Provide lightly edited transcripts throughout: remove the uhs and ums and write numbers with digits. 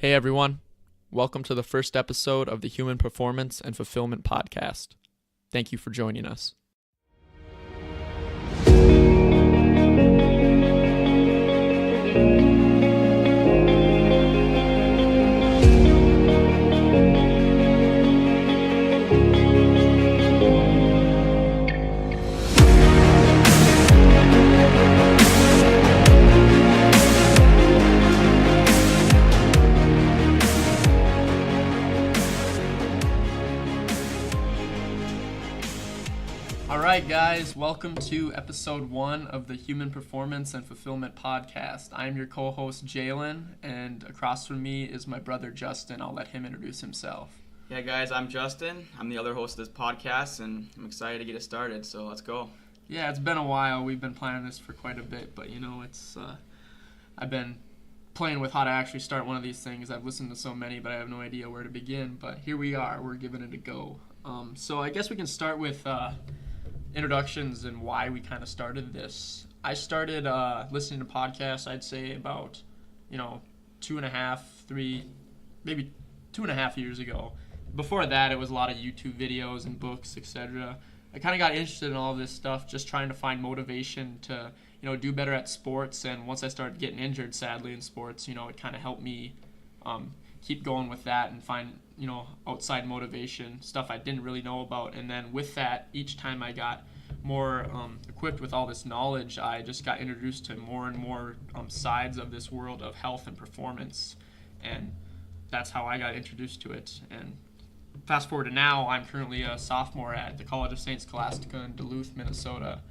Hey everyone, welcome to the first episode of the Human Performance and Fulfillment Podcast. Thank you for joining us. Alright guys, welcome to episode 1 of the Human Performance and Fulfillment Podcast. I'm your co-host Jaylon, and across from me is my brother Justin. I'll let him introduce himself. Yeah guys, I'm Justin. I'm the other host of this podcast, and I'm excited to get it started, so let's go. Yeah, it's been a while. We've been planning this for quite a bit, but I've been playing with how to actually start one of these things. I've listened to so many, but I have no idea where to begin, but here we are. We're giving it a go. So I guess we can start with introductions and why we kind of started this. I started listening to podcasts, I'd say about, 2.5 years ago. Before that, it was a lot of YouTube videos and books, etc. I kind of got interested in all of this stuff, just trying to find motivation to, do better at sports. And once I started getting injured, sadly, in sports, it kind of helped me keep going with that and find, outside motivation, stuff I didn't really know about. And then with that, each time I got more equipped with all this knowledge, I just got introduced to more and more sides of this world of health and performance. And that's how I got introduced to it. And fast forward to now, I'm currently a sophomore at the College of St. Scholastica in Duluth, Minnesota.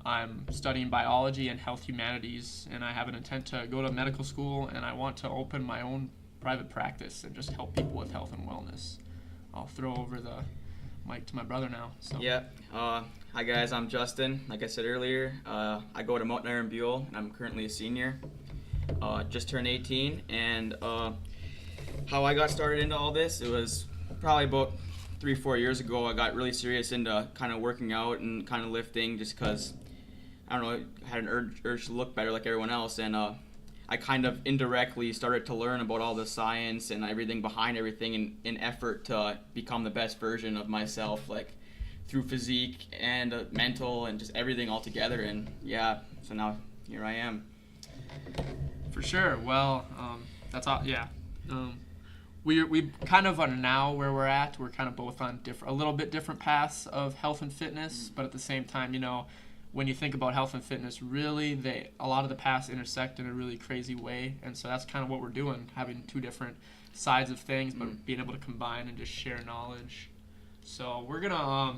I'm studying biology and health humanities, and I have an intent to go to medical school, and I want to open my own private practice and just help people with health and wellness. I'll throw over the mic to my brother now. So. Yeah. Hi guys, I'm Justin. Like I said earlier, I go to Mountain Iron Buell, and I'm currently a senior. Just turned 18, and how I got started into all this, it was probably about 3-4 years ago. I got really serious into kind of working out and kind of lifting just because, I had an urge to look better like everyone else, and I kind of indirectly started to learn about all the science and everything behind everything in effort to become the best version of myself, like through physique and mental and just everything all together. And yeah, so now here I am. For sure. Well, that's all. Yeah. We kind of are now where we're at. We're kind of both on a little bit different paths of health and fitness, but at the same time, when you think about health and fitness, really, a lot of the paths intersect in a really crazy way. And so that's kind of what we're doing, having two different sides of things, but being able to combine and just share knowledge. So we're going to,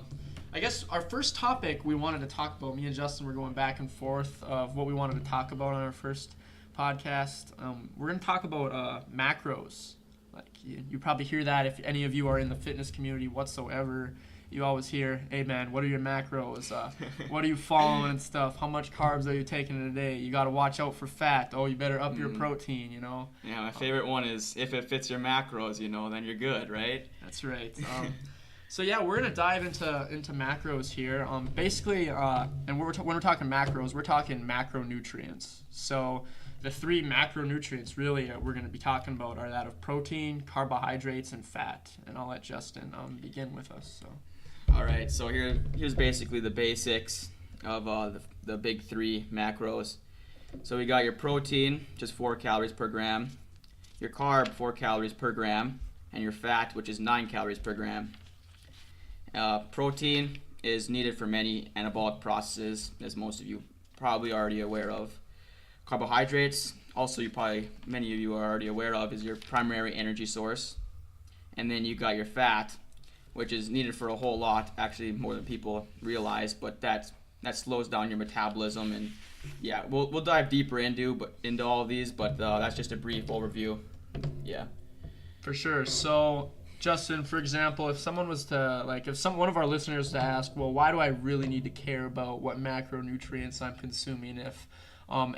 I guess our first topic we wanted to talk about, me and Justin were going back and forth of what we wanted to talk about on our first podcast. We're going to talk about macros. Like you probably hear that if any of you are in the fitness community whatsoever. You always hear, hey man, what are your macros? What are you following and stuff? How much carbs are you taking in a day? You got to watch out for fat. Oh, you better up your protein, Yeah, my favorite one is if it fits your macros, then you're good, right? That's right. So yeah, we're gonna dive into macros here. Basically, and when we're talking macros, we're talking macronutrients. So the 3 macronutrients really we're going to be talking about are that of protein, carbohydrates, and fat. And I'll let Justin begin with us. So. All right, so here's basically the basics of the big 3 macros. So we got your protein, just 4 calories per gram, your carb, 4 calories per gram, and your fat, which is 9 calories per gram. Protein is needed for many anabolic processes, as most of you probably already aware of. Carbohydrates, also many of you are already aware of, is your primary energy source. And then you got your fat, which is needed for a whole lot, actually more than people realize, but that slows down your metabolism. And yeah, we'll dive deeper into all of these, but that's just a brief overview. Yeah. For sure. So Justin, for example, if someone was to, one of our listeners to ask, well, why do I really need to care about what macronutrients I'm consuming if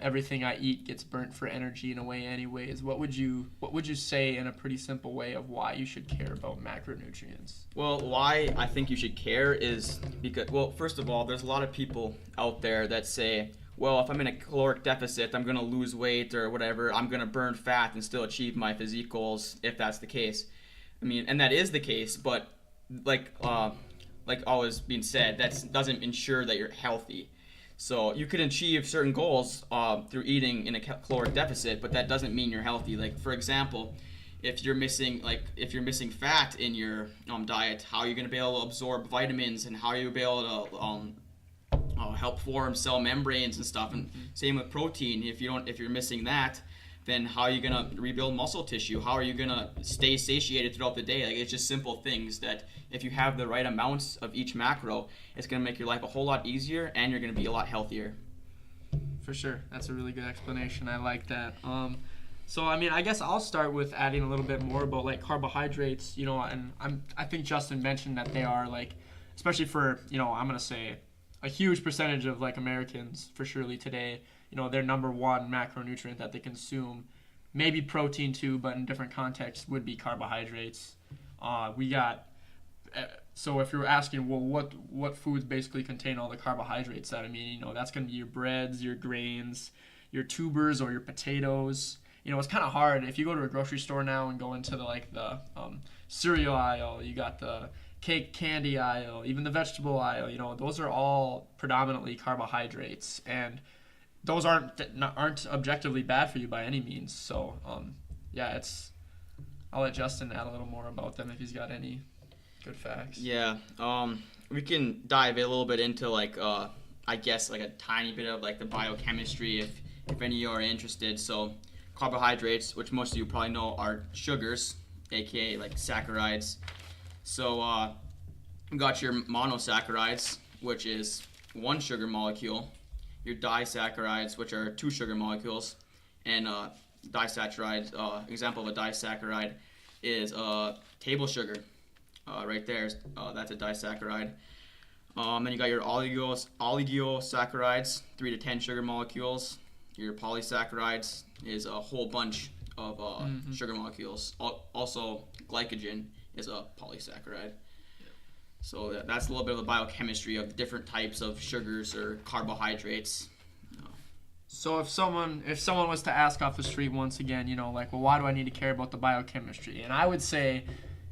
everything I eat gets burnt for energy in a way anyways? What would you say in a pretty simple way of why you should care about macronutrients? Well, why I think you should care is because, well, first of all, there's a lot of people out there that say, well, if I'm in a caloric deficit, I'm going to lose weight or whatever. I'm going to burn fat and still achieve my physique goals if that's the case. I mean, and that is the case, but like always being said, that doesn't ensure that you're healthy. So you can achieve certain goals through eating in a caloric deficit, but that doesn't mean you're healthy. Like for example, if you're missing fat in your diet, how are you going to be able to absorb vitamins, and how are you be able to help form cell membranes and stuff? And same with protein. If you're missing that, then how are you gonna rebuild muscle tissue? How are you gonna stay satiated throughout the day? Like, it's just simple things that if you have the right amounts of each macro, it's gonna make your life a whole lot easier, and you're gonna be a lot healthier. For sure, that's a really good explanation. I like that. So I mean, I guess I'll start with adding a little bit more about like carbohydrates. You know, and I think Justin mentioned that they are like, especially for, you know, I'm gonna say a huge percentage of like Americans for surely today, you know, their number one macronutrient that they consume, maybe protein too, but in different contexts would be carbohydrates. So if you're asking, well, what foods basically contain all the carbohydrates? That I mean, you know, that's going to be your breads, your grains, your tubers, or your potatoes. You know, it's kind of hard if you go to a grocery store now and go into the cereal aisle. You got the cake candy aisle, even the vegetable aisle. You know, those are all predominantly carbohydrates, and those aren't objectively bad for you by any means. So yeah, I'll let Justin add a little more about them if he's got any good facts. Yeah, we can dive a little bit into like I guess like a tiny bit of like the biochemistry if any of you are interested. So carbohydrates, which most of you probably know, are sugars, aka like saccharides. So you got your monosaccharides, which is one sugar molecule, your disaccharides, which are two sugar molecules, and disaccharides. Example of a disaccharide is table sugar. Right there, that's a disaccharide. Then you got your oligosaccharides, 3 to 10 sugar molecules. Your polysaccharides is a whole bunch of sugar molecules. Also, glycogen is a polysaccharide. So that's a little bit of the biochemistry of the different types of sugars or carbohydrates. So if someone was to ask off the street once again, you know, like, well, why do I need to care about the biochemistry? And I would say,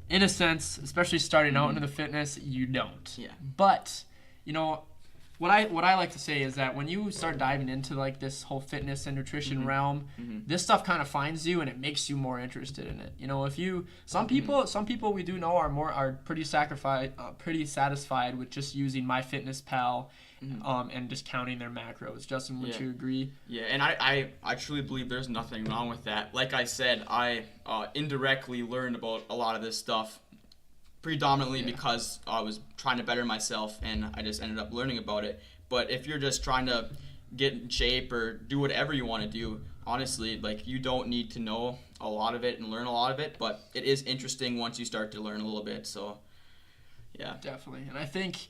in a sense, especially starting out into the fitness, you don't. Yeah. But, you know, what I like to say is that when you start diving into like this whole fitness and nutrition realm, this stuff kind of finds you and it makes you more interested in it. You know, if you some people we do know are pretty satisfied with just using MyFitnessPal and just counting their macros. Justin, would you agree? Yeah, and I truly believe there's nothing wrong with that. Like I said, I indirectly learned about a lot of this stuff predominantly because I was trying to better myself, and I just ended up learning about it. But if you're just trying to get in shape or do whatever you want to do, honestly, like, you don't need to know a lot of it and learn a lot of it, but it is interesting once you start to learn a little bit. So yeah, definitely. And I think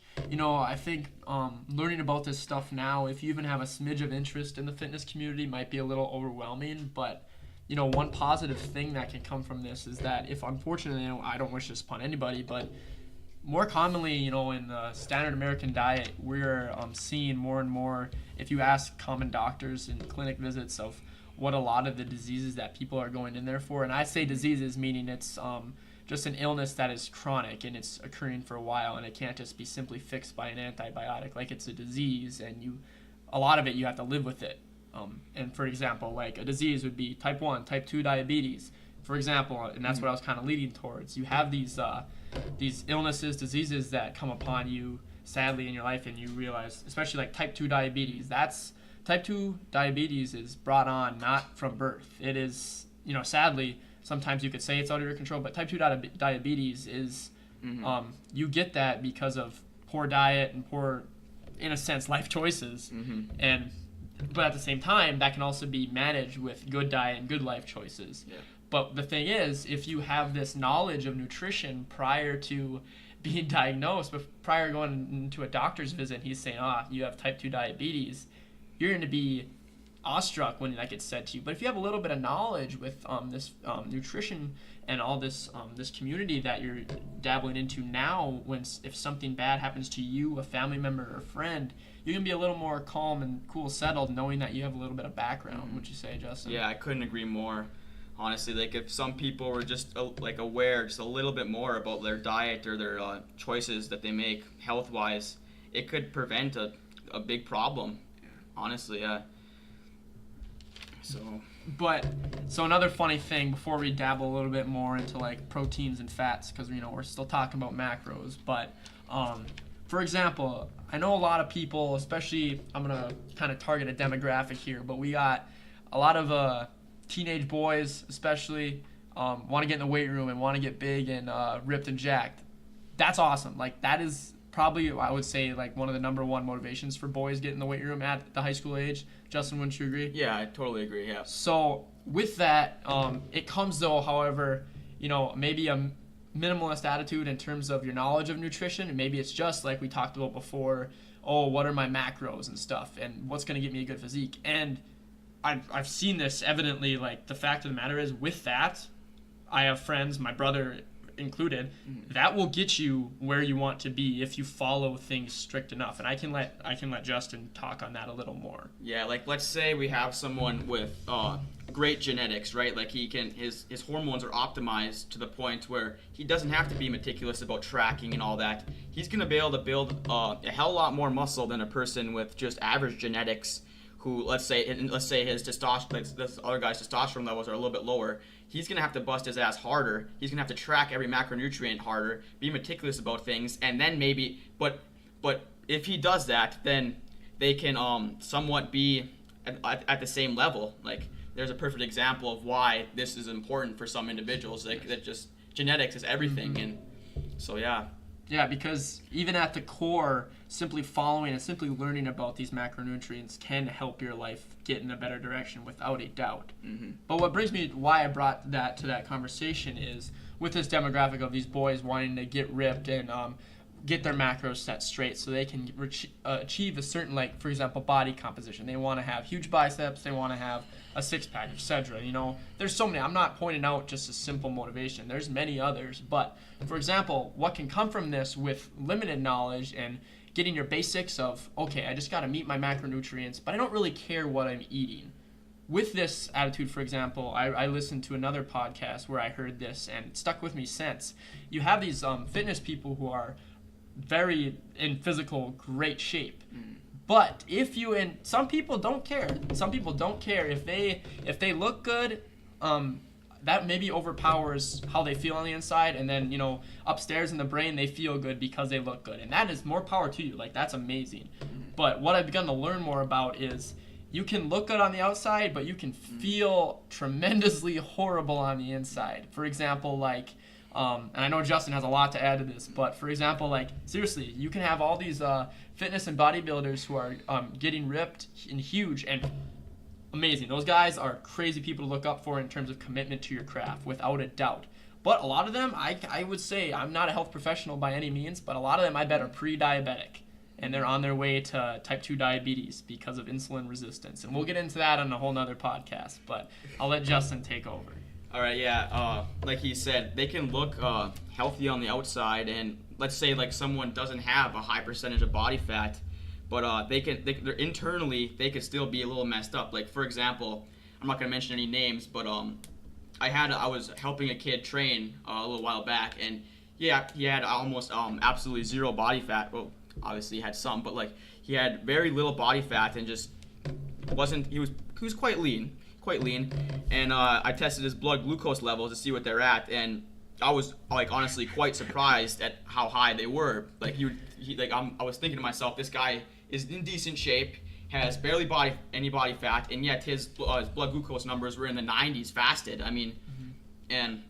learning about this stuff now, if you even have a smidge of interest in the fitness community, might be a little overwhelming. But you know, one positive thing that can come from this is that if, unfortunately, you know, I don't wish this upon anybody, but more commonly, you know, in the standard American diet, we're seeing more and more, if you ask common doctors in clinic visits, of what a lot of the diseases that people are going in there for. And I say diseases meaning it's just an illness that is chronic and it's occurring for a while, and it can't just be simply fixed by an antibiotic. Like, it's a disease, and a lot of it you have to live with it. And for example, like a disease would be type 1, type 2 diabetes, for example, and that's what I was kind of leading towards. You have these illnesses, diseases that come upon you sadly in your life, and you realize, especially like type 2 diabetes, type 2 diabetes is brought on not from birth. It is, you know, sadly, sometimes you could say it's out of your control, but type 2 diabetes is, you get that because of poor diet and poor, in a sense, life choices. But at the same time, that can also be managed with good diet and good life choices. Yeah. But the thing is, if you have this knowledge of nutrition prior to being diagnosed, but prior to going into a doctor's visit, he's saying, you have type 2 diabetes, you're going to be awestruck when that gets said to you. But if you have a little bit of knowledge with this nutrition and all this this community that you're dabbling into now, if something bad happens to you, a family member or a friend, you can be a little more calm and cool, settled, knowing that you have a little bit of background. Would you say, Justin? Yeah, I couldn't agree more. Honestly, like if some people were just like aware just a little bit more about their diet or their choices that they make health-wise, it could prevent a big problem. Honestly, yeah. So another funny thing before we dabble a little bit more into like proteins and fats, because we're still talking about macros, but for example, I know a lot of people, especially I'm gonna kind of target a demographic here, but we got a lot of teenage boys especially want to get in the weight room and want to get big and ripped and jacked. That's awesome. Like that is probably, I would say, like one of the number one motivations for boys getting in the weight room at the high school age. Justin, wouldn't you agree? Yeah, I totally agree, yeah. So with that, it comes though, however, maybe a minimalist attitude in terms of your knowledge of nutrition, and maybe it's just like we talked about before, what are my macros and stuff, and what's going to get me a good physique. And I've seen this evidently. Like the fact of the matter is, with that, I have friends, my brother included, that will get you where you want to be if you follow things strict enough. And I can let Justin talk on that a little more. Yeah, like let's say we have someone with great genetics, right? Like his hormones are optimized to the point where he doesn't have to be meticulous about tracking and all that. He's gonna be able to build a hell of a lot more muscle than a person with just average genetics, who let's say his testosterone, like this other guy's testosterone levels are a little bit lower. He's gonna have to bust his ass harder. He's gonna have to track every macronutrient harder, be meticulous about things, and then maybe, but if he does that, then they can somewhat be at the same level. Like there's a perfect example of why this is important for some individuals. Like that, just genetics is everything, and so yeah. Yeah, because even at the core, simply following and simply learning about these macronutrients can help your life get in a better direction without a doubt. But what brings me, why I brought that to that conversation is with this demographic of these boys wanting to get ripped and get their macros set straight so they can achieve a certain, like, for example, body composition. They want to have huge biceps, they want to have a six-pack, etc. There's so many. I'm not pointing out just a simple motivation. There's many others. But, for example, what can come from this with limited knowledge and getting your basics of, okay, I just got to meet my macronutrients, but I don't really care what I'm eating. With this attitude, for example, I listened to another podcast where I heard this, and it stuck with me since. You have these fitness people who are very in physical great shape. But some people don't care. Some people don't care if they look good. That maybe overpowers how they feel on the inside, and then upstairs in the brain they feel good because they look good, and that is more power to you. Like that's amazing. But what I've begun to learn more about is you can look good on the outside, but you can feel tremendously horrible on the inside. For example, like. And I know Justin has a lot to add to this, but for example, like seriously, you can have all these fitness and bodybuilders who are getting ripped and huge and amazing. Those guys are crazy people to look up for in terms of commitment to your craft, without a doubt. But a lot of them, I would say, I'm not a health professional by any means, but a lot of them I bet are pre-diabetic, and they're on their way to type 2 diabetes because of insulin resistance. And we'll get into that on a whole nother podcast, but I'll let Justin take over. All right, yeah. Like he said, they can look healthy on the outside, and let's say like someone doesn't have a high percentage of body fat, but they're internally they could still be a little messed up. Like for example, I'm not gonna mention any names, but I was helping a kid train a little while back, and yeah, he had almost absolutely zero body fat. Well, obviously he had some, but like he had very little body fat and just wasn't. He was quite lean, and I tested his blood glucose levels to see what they're at, and I was like honestly quite surprised at how high they were. Like I was thinking to myself, this guy is in decent shape, has barely any body fat, and yet his blood glucose numbers were in the 90s fasted. I mean, and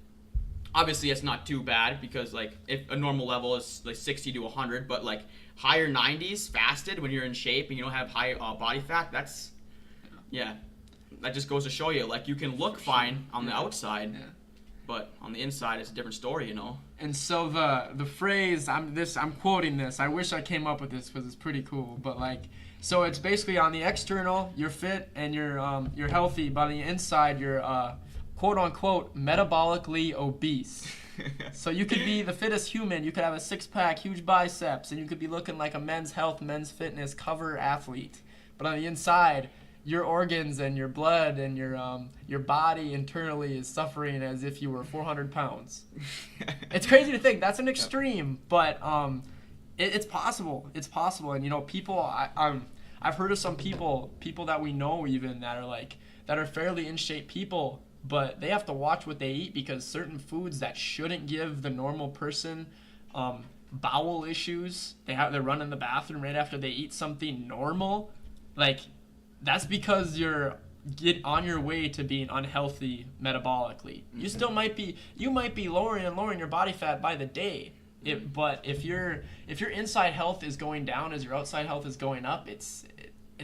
obviously it's not too bad because like if a normal level is like 60 to 100, but like higher 90s fasted when you're in shape and you don't have high body fat, that just goes to show you like you can look fine on the outside. but on the inside it's a different story, you know. And so the phrase, I'm quoting this. I wish I came up with this because it's pretty cool. But like, so it's basically on the external, you're fit and you're healthy, but on the inside, you're quote unquote metabolically obese. So you could be the fittest human. You could have a 6-pack, huge biceps, and you could be looking like a Men's Health, Men's Fitness cover athlete. But on the inside, your organs and your blood and your body internally is suffering as if you were 400 pounds. It's crazy to think that's an extreme, but it's possible. It's possible, and you know, people. I've heard of some people that we know even that are fairly in shape people, but they have to watch what they eat because certain foods that shouldn't give the normal person bowel issues. They're running the bathroom right after they eat something normal, like. That's because you're on your way to being unhealthy metabolically. You still might be lowering your body fat by the day. But if your inside health is going down as your outside health is going up, it's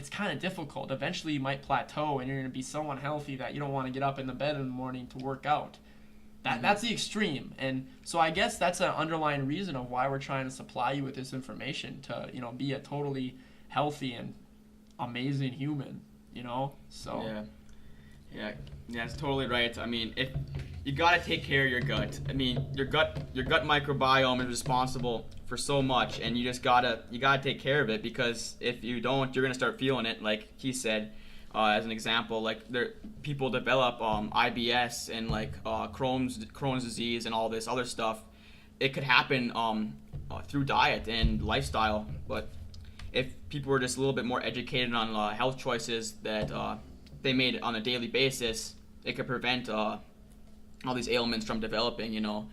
kind of difficult. Eventually you might plateau and you're going to be so unhealthy that you don't want to get up in the bed in the morning to work out. That's the extreme. And so I guess that's an underlying reason of why we're trying to supply you with this information to, you know, be a totally healthy and amazing human, you know. So yeah, that's totally right. I mean, if you gotta take care of your gut. I mean, your gut microbiome is responsible for so much, and you gotta take care of it, because if you don't, you're gonna start feeling it. Like he said, as an example, like people develop IBS and like Crohn's disease and all this other stuff. It could happen through diet and lifestyle, but if people were just a little bit more educated on health choices that they made on a daily basis, it could prevent all these ailments from developing, you know.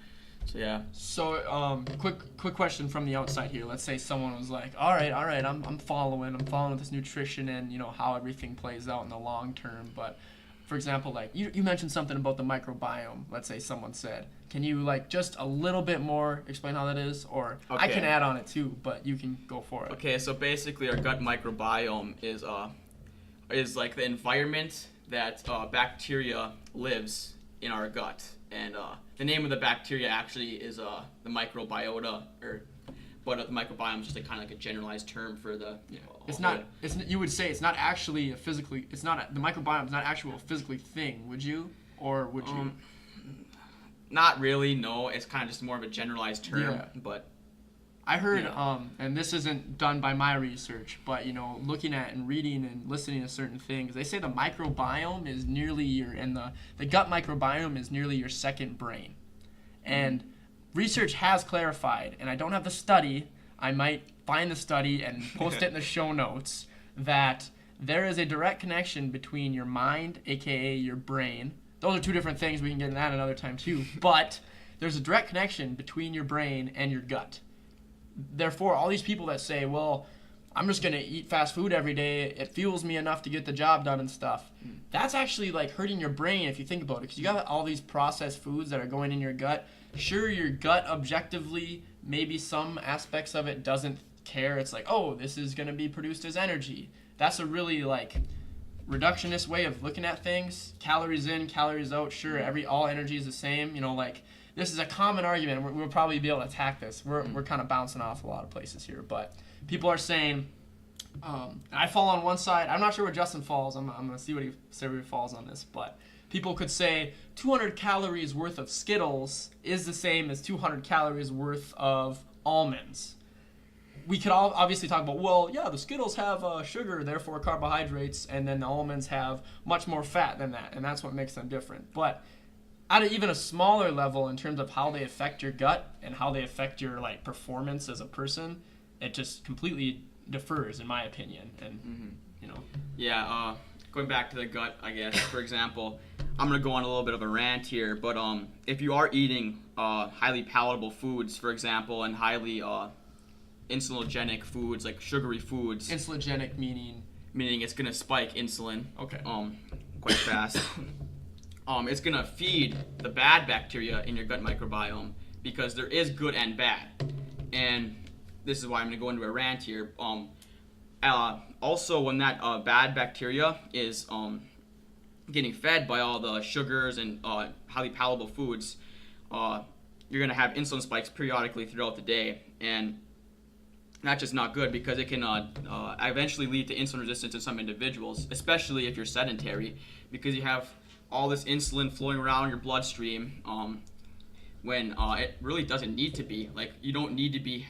So yeah. So quick question from the outside here. Let's say someone was like, all right, I'm following this nutrition and, you know, how everything plays out in the long term. But for example, like you mentioned something about the microbiome. Let's say someone said, can you like just a little bit more explain how that is? Or okay. I can add on it too, but you can go for it. Okay, so basically our gut microbiome is like the environment that bacteria lives in our gut. And the name of the bacteria actually is the microbiota, but the microbiome is just kind of like a generalized term for the. You would say it's not actually a physically. It's not the microbiome is not actually a physically thing. Would you, or would you? Not really. No, it's kind of just more of a generalized term. Yeah. But I heard, and this isn't done by my research, but you know, looking at and reading and listening to certain things, they say the microbiome is nearly the gut microbiome is nearly your second brain, and research has clarified, and I don't have the study. I might find the study and post it in the show notes, that there is a direct connection between your mind, aka your brain. Those are two different things. We can get into that another time too. But there's a direct connection between your brain and your gut. Therefore, all these people that say, well, I'm just going to eat fast food every day, it fuels me enough to get the job done and stuff. That's actually like hurting your brain if you think about it, because you got all these processed foods that are going in your gut. Sure, your gut objectively, maybe some aspects of it doesn't care. It's like, oh, this is going to be produced as energy. That's a really like reductionist way of looking at things. Calories in, calories out. Sure, all energy is the same. You know, like this is a common argument. We'll probably be able to attack this. We're kind of bouncing off a lot of places here, but people are saying, I fall on one side. I'm not sure where Justin falls. I'm gonna see what he falls on this, but people could say 200 calories worth of Skittles is the same as 200 calories worth of almonds. We could all obviously talk about, well, yeah, the Skittles have sugar, therefore carbohydrates, and then the almonds have much more fat than that, and that's what makes them different. But at even a smaller level, in terms of how they affect your gut and how they affect your like performance as a person, it just completely differs, in my opinion. And you know. Yeah. Going back to the gut, I guess. For example, I'm gonna go on a little bit of a rant here, but if you are eating highly palatable foods, for example, and highly insulinogenic foods, like sugary foods. Insulinogenic meaning it's gonna spike insulin. Okay. Quite fast. It's gonna feed the bad bacteria in your gut microbiome, because there is good and bad. And this is why I'm gonna go into a rant here. Also, when that bad bacteria is getting fed by all the sugars and highly palatable foods, you're gonna have insulin spikes periodically throughout the day, and that's just not good because it can eventually lead to insulin resistance in some individuals, especially if you're sedentary, because you have all this insulin flowing around your bloodstream when it really doesn't need to be. Like, you don't need to be,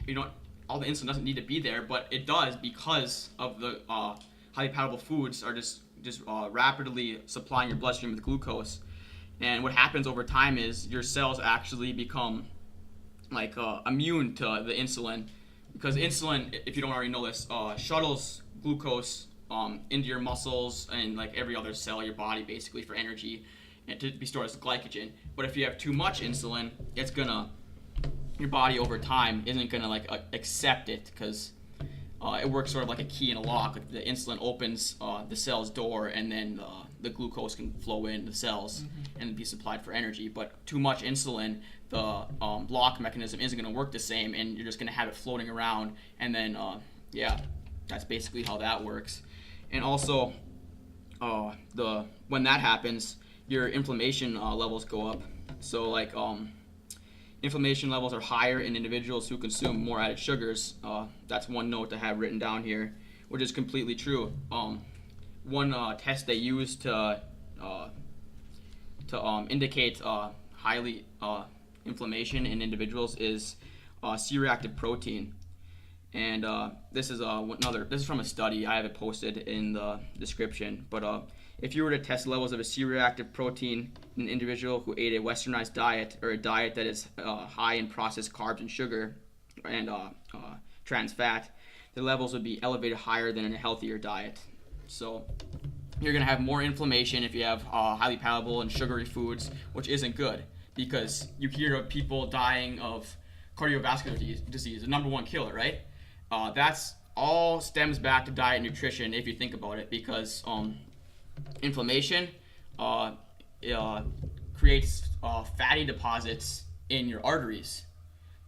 all the insulin doesn't need to be there, but it does because of the highly palatable foods are just rapidly supplying your bloodstream with glucose. And what happens over time is your cells actually become like immune to the insulin, because insulin, if you don't already know this, shuttles glucose into your muscles and like every other cell in your body basically for energy and to be stored as glycogen. But if you have too much insulin, your body over time isn't gonna like accept it, because it works sort of like a key in a lock. The insulin opens the cell's door, and then the glucose can flow into the cells and be supplied for energy. But too much insulin, the lock mechanism isn't going to work the same, and you're just going to have it floating around. And then, that's basically how that works. And also, when that happens, your inflammation levels go up. So, like, inflammation levels are higher in individuals who consume more added sugars. That's one note to have written down here, which is completely true. One test they use to indicate highly inflammation in individuals is C-reactive protein, and this is from a study. I have it posted in the description. But if you were to test levels of a C-reactive protein in an individual who ate a westernized diet, or a diet that is high in processed carbs and sugar and trans fat, the levels would be elevated higher than in a healthier diet. So you're going to have more inflammation if you have highly palatable and sugary foods, which isn't good, because you hear of people dying of cardiovascular disease, the number one killer, right? That's all stems back to diet and nutrition, if you think about it, because inflammation creates fatty deposits in your arteries.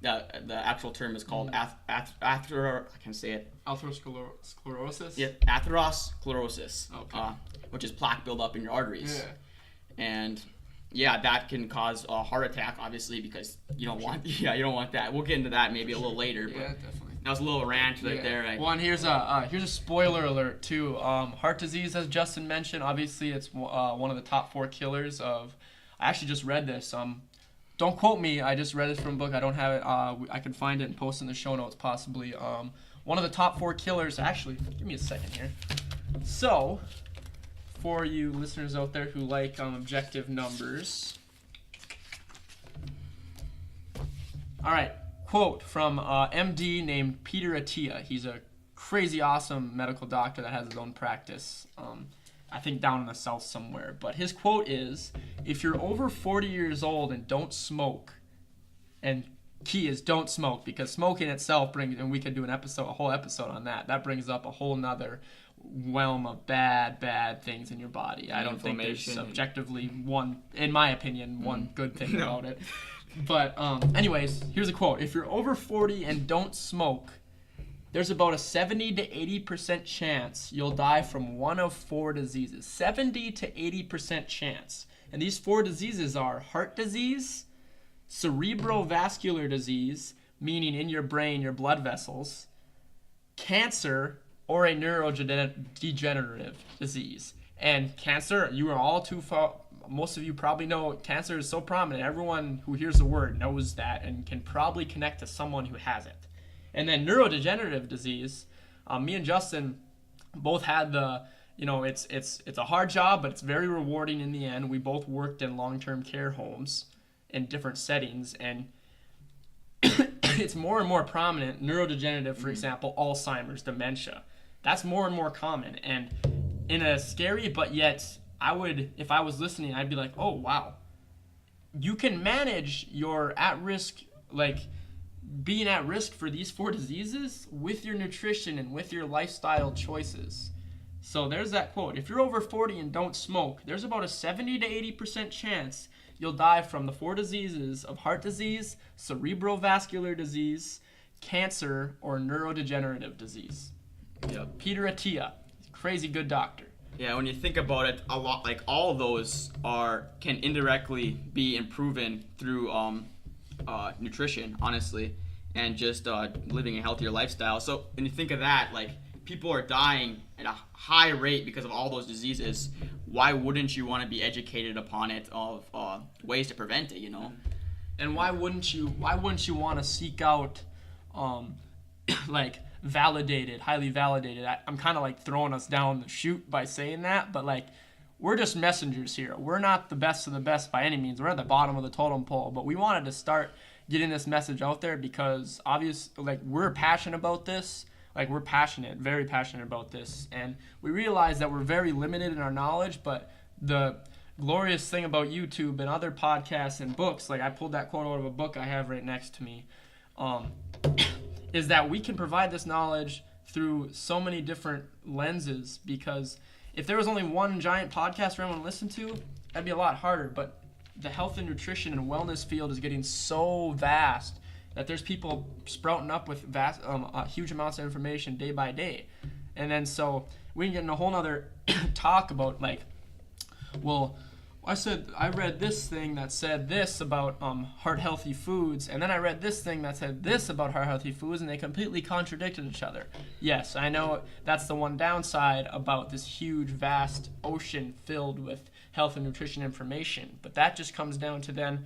The actual term is called I can't say it. Atherosclerosis? Yeah, atherosclerosis, Okay. Which is plaque buildup in your arteries. Yeah. And yeah, that can cause a heart attack, obviously, because you don't want that. We'll get into that maybe a little later. But Yeah, definitely. that was a little rant right there. Well, and here's a spoiler alert too. Heart disease, as Justin mentioned, obviously it's one of the top 4 killers of. I actually just read this. Don't quote me. I just read it from a book. I don't have it. I can find it and post in the show notes possibly. One of the top 4 killers. Actually, give me a second here. So, for you listeners out there who like objective numbers. All right. Quote from MD named Peter Attia. He's a crazy awesome medical doctor that has his own practice. I think down in the south somewhere. But his quote is, if you're over 40 years old and don't smoke, and key is don't smoke, because smoking itself brings, and we could do a whole episode on that. That brings up a whole nother realm of bad things in your body. I don't think there's objectively one, in my opinion, one good thing about it. But anyways, here's a quote. If you're over 40 and don't smoke, there's about a 70 to 80% chance you'll die from one of 4 diseases. 70 to 80% chance. And these 4 diseases are heart disease, cerebrovascular disease, meaning in your brain, your blood vessels, cancer, or a neurodegenerative disease. And cancer, you are all too far. Most of you probably know cancer is so prominent. Everyone who hears the word knows that and can probably connect to someone who has it. And then neurodegenerative disease, me and Justin both had it's a hard job, but it's very rewarding in the end. We both worked in long-term care homes in different settings, and it's more and more prominent. Neurodegenerative, for example, Alzheimer's, dementia. That's more and more common. And in a scary, but yet if I was listening, I'd be like, oh, wow. You can manage your at-risk, being at risk for these 4 diseases with your nutrition and with your lifestyle choices. So there's that quote. If you're over 40 and don't smoke, there's about a 70 to 80% chance you'll die from the 4 diseases of heart disease, cerebrovascular disease, cancer, or neurodegenerative disease. Yep. Peter Attia, crazy good doctor. Yeah, when you think about it, a lot like all of those can indirectly be improving through nutrition, honestly, and just living a healthier lifestyle. So when you think of that, like people are dying at a high rate because of all those diseases. Why wouldn't you want to be educated upon it of ways to prevent it? You know. And why wouldn't you want to seek out like highly validated. I'm kind of like throwing us down the chute by saying that, but like we're just messengers here. We're not the best of the best by any means. We're at the bottom of the totem pole, but we wanted to start getting this message out there because like we're passionate about this. Like we're very passionate about this, and we realize that we're very limited in our knowledge, but the glorious thing about YouTube and other podcasts and books, like I pulled that quote out of a book I have right next to me, is that we can provide this knowledge through so many different lenses, because if there was only one giant podcast for everyone to listen to, that'd be a lot harder. But the health and nutrition and wellness field is getting so vast that there's people sprouting up with vast, huge amounts of information day by day. And then so we can get in a whole nother talk about like, well, I read this thing that said this about heart healthy foods, and then I read this thing that said this about heart healthy foods, and they completely contradicted each other. Yes, I know that's the one downside about this huge, vast ocean filled with health and nutrition information. But that just comes down to then,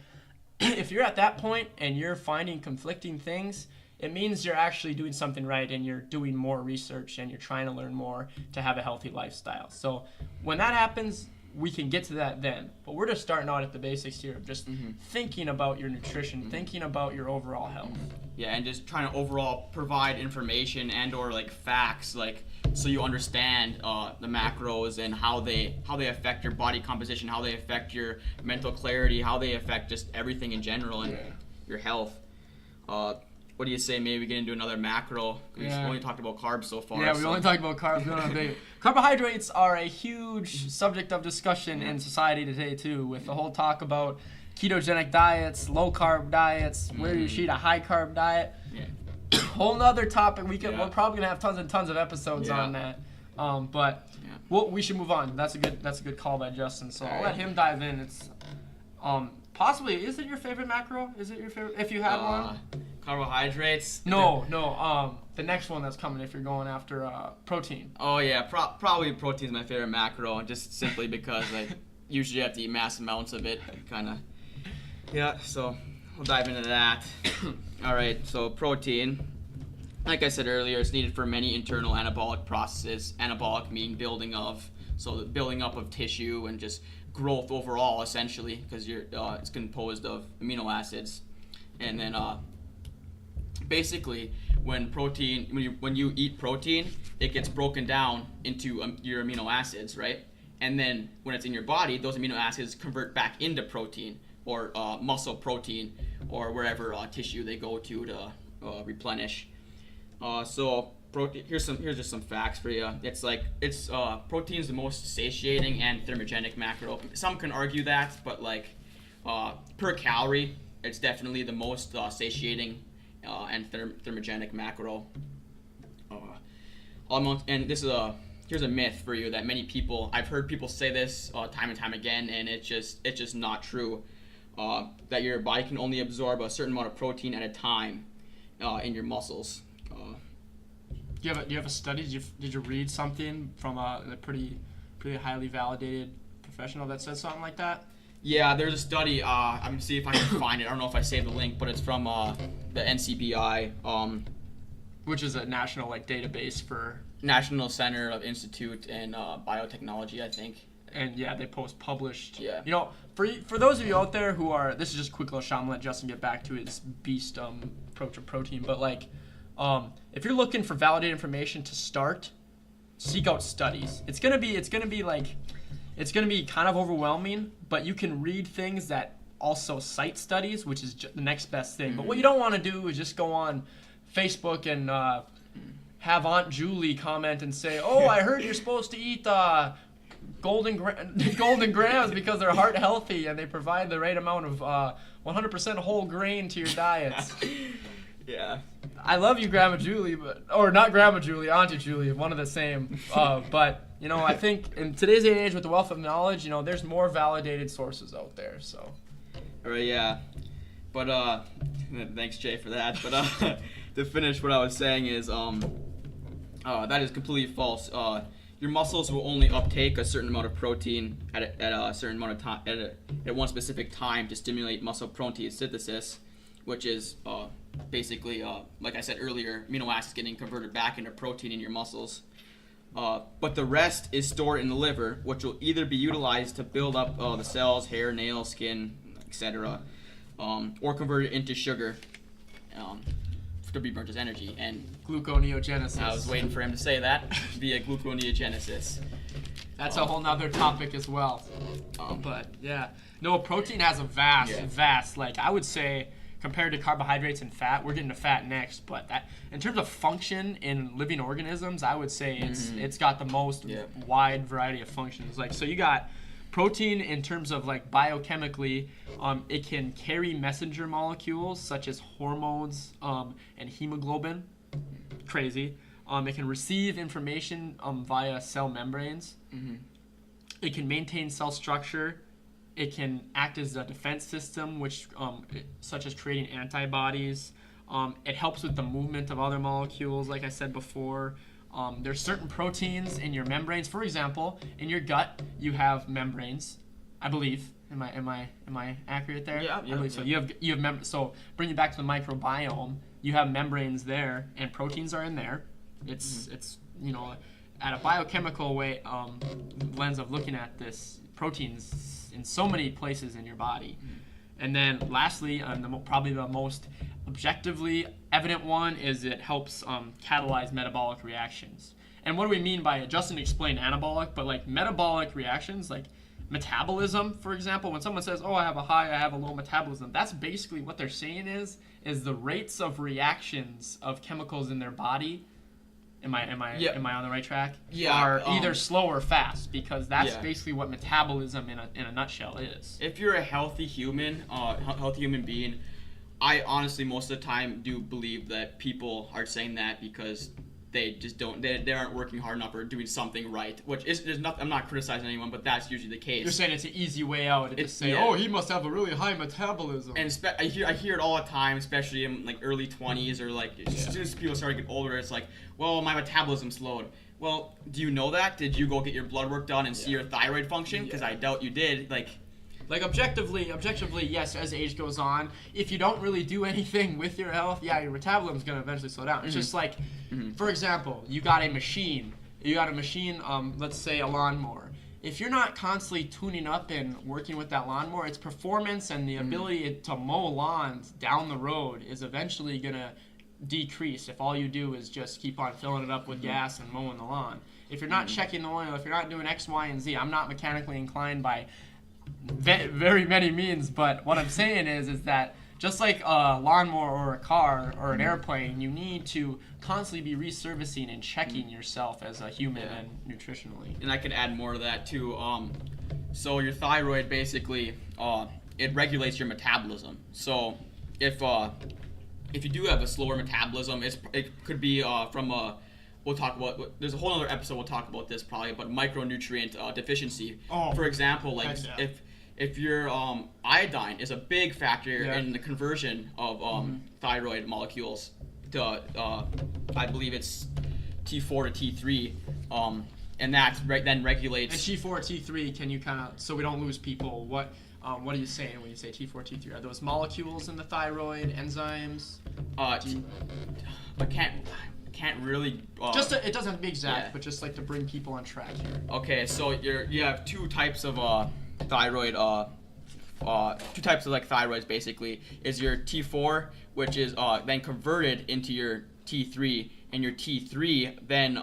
if you're at that point and you're finding conflicting things, it means you're actually doing something right and you're doing more research and you're trying to learn more to have a healthy lifestyle. So when that happens, we can get to that then. But we're just starting out at the basics here of just thinking about your nutrition, thinking about your overall health. Yeah, and just trying to overall provide information and or like facts, like so you understand the macros and how they affect your body composition, how they affect your mental clarity, how they affect just everything in general and your health. What do you say? Maybe we get into another macro. We've only talked about carbs so far. Yeah, we only talked about carbs. We don't have debate. Carbohydrates are a huge subject of discussion in society today too, with the whole talk about ketogenic diets, low carb diets, where you should eat a high carb diet. Yeah. Whole nother topic. We're probably gonna have tons and tons of episodes on that. But we should move on. That's a good call by Justin. So I'll let him dive in. It's possibly, is it your favorite macro? Is it your favorite if you have one? Carbohydrates? No. The next one that's coming if you're going after protein. Oh yeah, probably protein is my favorite macro, just simply because I usually have to eat mass amounts of it, kind of. Yeah, so we'll dive into that. All right, so protein, like I said earlier, it's needed for many internal anabolic processes. Anabolic meaning building up of tissue and just growth overall, essentially, because it's composed of amino acids, and then basically when you eat protein, it gets broken down into your amino acids, right? And then when it's in your body, those amino acids convert back into protein or muscle protein or wherever tissue they go to replenish. So protein. Here's just some facts for you. Protein's the most satiating and thermogenic macro. Some can argue that, but like per calorie, it's definitely the most satiating and thermogenic macro. And this is here's a myth for you that I've heard people say this time and time again, and it's just not true. That your body can only absorb a certain amount of protein at a time in your muscles. Do you have a study? Did you read something from a pretty highly validated professional that says something like that? Yeah, there's a study. I'm gonna see if I can find it. I don't know if I saved the link, but it's from the NCBI, which is a national database for National Center of Institute and Biotechnology, I think. And yeah, they published. Yeah. You know, for those of you out there who are, this is just a quick little shot. I'm gonna let Justin get back to his beast approach of protein, but if you're looking for validated information to start, seek out studies. It's gonna be kind of overwhelming, but you can read things that also cite studies, which is the next best thing. But what you don't want to do is just go on Facebook and have Aunt Julie comment and say, "Oh, I heard you're supposed to eat golden grams because they're heart healthy and they provide the right amount of 100% whole grain to your diets." Yeah. I love you, Grandma Julie, or not Grandma Julie, Auntie Julie, one of the same. But I think in today's day and age with the wealth of knowledge, there's more validated sources out there. So. Right. Yeah. But thanks Jay for that. But to finish, what I was saying is that is completely false. Your muscles will only uptake a certain amount of protein at a certain amount of time at one specific time to stimulate muscle protein synthesis, which is basically, like I said earlier, amino acids getting converted back into protein in your muscles. But the rest is stored in the liver, which will either be utilized to build up the cells, hair, nails, skin, etc., or converted into sugar to be burnt as energy. And gluconeogenesis. I was waiting for him to say that via gluconeogenesis. That's a whole nother topic as well. But yeah, no, protein has a vast, like I would say, compared to carbohydrates and fat. We're getting to fat next, but that in terms of function in living organisms, I would say it's got the most wide variety of functions. Like, so you got protein in terms of like biochemically, it can carry messenger molecules such as hormones and hemoglobin. Crazy. It can receive information via cell membranes. It can maintain cell structure. It can act as a defense system, which such as creating antibodies. It helps with the movement of other molecules, like I said before. There's certain proteins in your membranes. For example, in your gut, you have membranes, I believe. Am I accurate there? Yeah, I believe so. You have so bring it back to the microbiome. You have membranes there, and proteins are in there. It's at a biochemical way lens of looking at this, proteins in so many places in your body. And then lastly, probably the most objectively evident one is it helps catalyze metabolic reactions. And what do we mean by it? Justin explained anabolic, but like metabolic reactions, like metabolism, for example, when someone says, oh, I have a high, I have a low metabolism, that's basically what they're saying is the rates of reactions of chemicals in their body. Am I on the right track? Yeah. Are either slow or fast, because that's basically what metabolism in a nutshell is. If you're a healthy human being, I honestly most of the time do believe that people are saying that because they just they aren't working hard enough or doing something right. Which I'm not criticizing anyone, but that's usually the case. You're saying it's an easy way out to just say, oh, he must have a really high metabolism. And I hear it all the time, especially in like early 20s or like as soon as people start to get older, it's like, well, my metabolism slowed. Well, do you know that? Did you go get your blood work done and see your thyroid function? Because I doubt you did. Like objectively, yes, as age goes on, if you don't really do anything with your health, your metabolism is going to eventually slow down. It's just like, for example, you got a machine, let's say a lawnmower. If you're not constantly tuning up and working with that lawnmower, its performance and the ability to mow lawns down the road is eventually going to decrease if all you do is just keep on filling it up with gas and mowing the lawn. If you're not checking the oil, if you're not doing X, Y, and Z, I'm not mechanically inclined by very many means, but what I'm saying is that just like a lawnmower or a car or an airplane, you need to constantly be reservicing and checking yourself as a human and nutritionally. And I can add more to that too. So your thyroid basically it regulates your metabolism. So if you do have a slower metabolism, it could be from a we'll talk about. There's a whole other episode we'll talk about this probably, but micronutrient deficiency. For example, like if your iodine is a big factor in the conversion of thyroid molecules to I believe it's T4 to T3, and that then regulates. And T4, T3, can you kind of, so we don't lose people, what are you saying when you say T4, T3? Are those molecules in the thyroid, enzymes? I can't really. It doesn't have to be exact, but just like to bring people on track here. Okay, so you have two types of thyroid. Two types of like thyroids basically is your T4, which is then converted into your T3, and your T3 then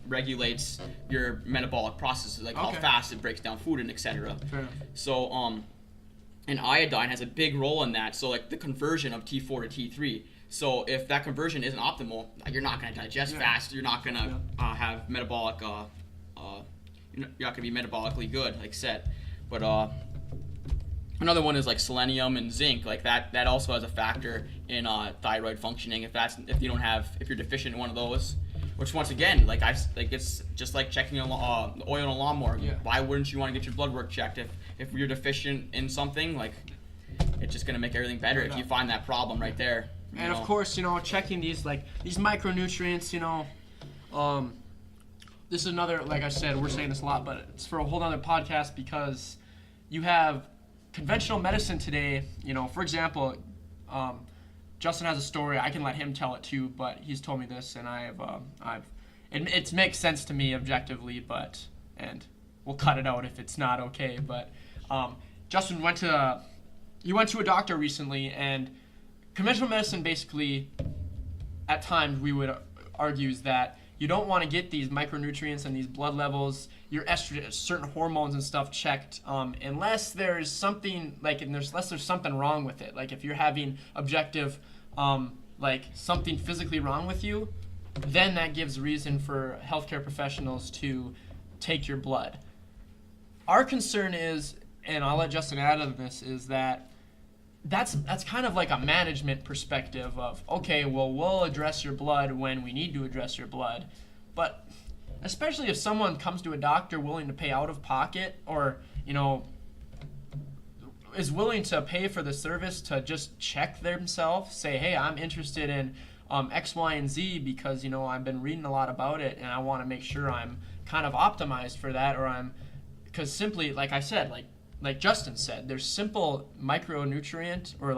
regulates your metabolic processes, like how fast it breaks down food and etc. So and iodine has a big role in that. So like the conversion of T4 to T3. So if that conversion isn't optimal, you're not going to digest fast. You're not going to have metabolic. You're not going to be metabolically good, like said. But another one is like selenium and zinc. Like that also has a factor in thyroid functioning. If you're deficient in one of those, Which once again, it's just like checking the oil in a lawnmower. Yeah. Why wouldn't you want to get your blood work checked if you're deficient in something? Like, it's just gonna make everything better if you find that problem right there. And of course, checking these micronutrients, this is another, like I said, we're saying this a lot, but it's for a whole other podcast because you have conventional medicine today. For example, Justin has a story. I can let him tell it too, but he's told me this, and it makes sense to me objectively, and we'll cut it out if it's not okay. But Justin went to a doctor recently, and conventional medicine basically, at times we would argue that you don't want to get these micronutrients and these blood levels, your estrogen, certain hormones and stuff checked, unless there's something unless there's something wrong with it. Like if you're having objective, something physically wrong with you, then that gives reason for healthcare professionals to take your blood. Our concern is, and I'll let Justin add on this, is that's kind of like a management perspective of, okay, well, we'll address your blood when we need to address your blood. But especially if someone comes to a doctor willing to pay out of pocket or, is willing to pay for the service to just check themselves, say, hey, I'm interested in X, Y, and Z because, I've been reading a lot about it and I want to make sure I'm kind of optimized for that, because simply, like I said, like Justin said, there's simple micronutrient or